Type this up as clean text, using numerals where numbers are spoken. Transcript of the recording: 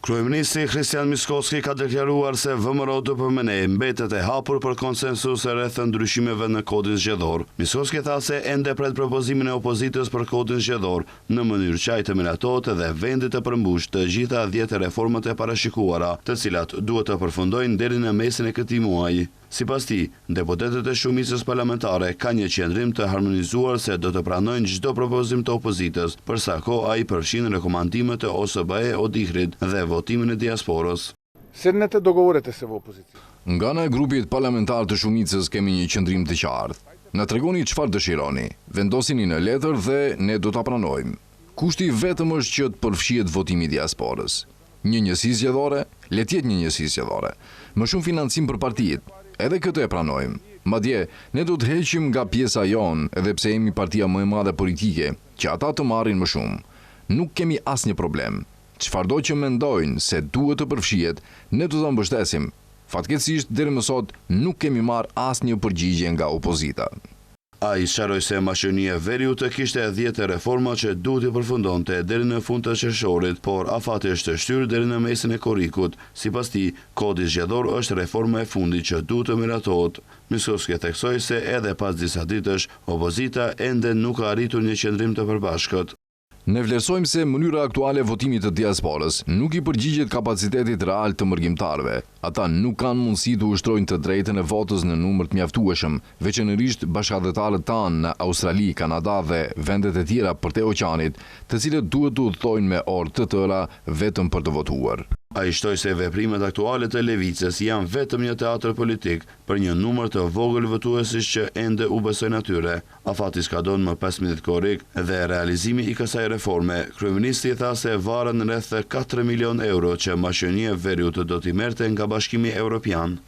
Kryeministri Kristian Miskovski ka deklaruar se VMRO DPMN mbetet e hapur për konsensus rreth ndryshimeve në kodin zgjedhor. Miskovski tha se ende pret propozimin e opozitës për kodin zgjedhor në mënyrë që ai të miratohet dhe vendi të përmbush të gjitha 10 reformat e parashikuara, të cilat duhet të përfundojnë deri në mesin e këtij muaji. Sipas tij, deputetët e shumicës parlamentare kanë një qendrim të harmonizuar se do të pranojnë çdo propozim të opozitës, përsa ai përfshin rekomandimet e OSBE Odihrit dhe votimin e diasporës. Седнете, договорете се во опозиција. Nga ana e grupit parlamentar të shumicës kemi një qendrim të qartë. Na tregoni çfarë dëshironi, vendosini në letër dhe ne do ta pranojmë. Kushti vetëm është që të përfshihet votimi i diasporës. Një njësi zgjedhore, le të jetë një njësi zgjedhore. Më shumë financim për partitë. Edhe këtë e pranojmë. Madje, ne do të heqim nga pjesa jonë, edhe pse jemi partia më e madhe politike, që ata të marrin më shumë. Nuk kemi asnjë problem. Çfarëdo që mendojnë se duhet të përfshihet, ne do ta mbështesim. Fatkeqësisht, deri më sot nuk kemi marrë asnjë përgjigje nga opozita. Ai sqaroi se mashënia e Veriut kishte 10 reforma që duhet i përfundonte deri në fund të qershorit, por afati është shtyr deri në mesin e korrikut. Sipas tij, kodi zgjedhor është reforma e fundit që duhet të miratohet. Miskovski theksoi se edhe pas disa ditësh, opozita ende nuk ka arritur një qendrim të përbashkët. Ne vlerësojmë se mënyra aktuale e votimit të diasporës nuk i përgjigjet kapacitetit real të mërgjimtarëve. Ata nuk kanë mundësi të ushtrojnë të drejtën e votës në numër të mjaftueshëm, veçanërisht bashkëdhetarët tanë në Australi, Kanada dhe vendet e tjera përte oqeanit, të cilët duhet të udhëtojnë me orë të tëra vetëm për të votuar. Ai shtoi se veprimet aktuale të levicës janë vetëm një teatër politik për një numër të vogël votuesish që ende u besojnë atyre. Afati skadon më 15 korrik dhe realizimi i kësaj reforme. Kryeministri tha se varen rreth 4 milion euro që mashënia e Veriut do t'i merrte nga Bashkimi Evropian.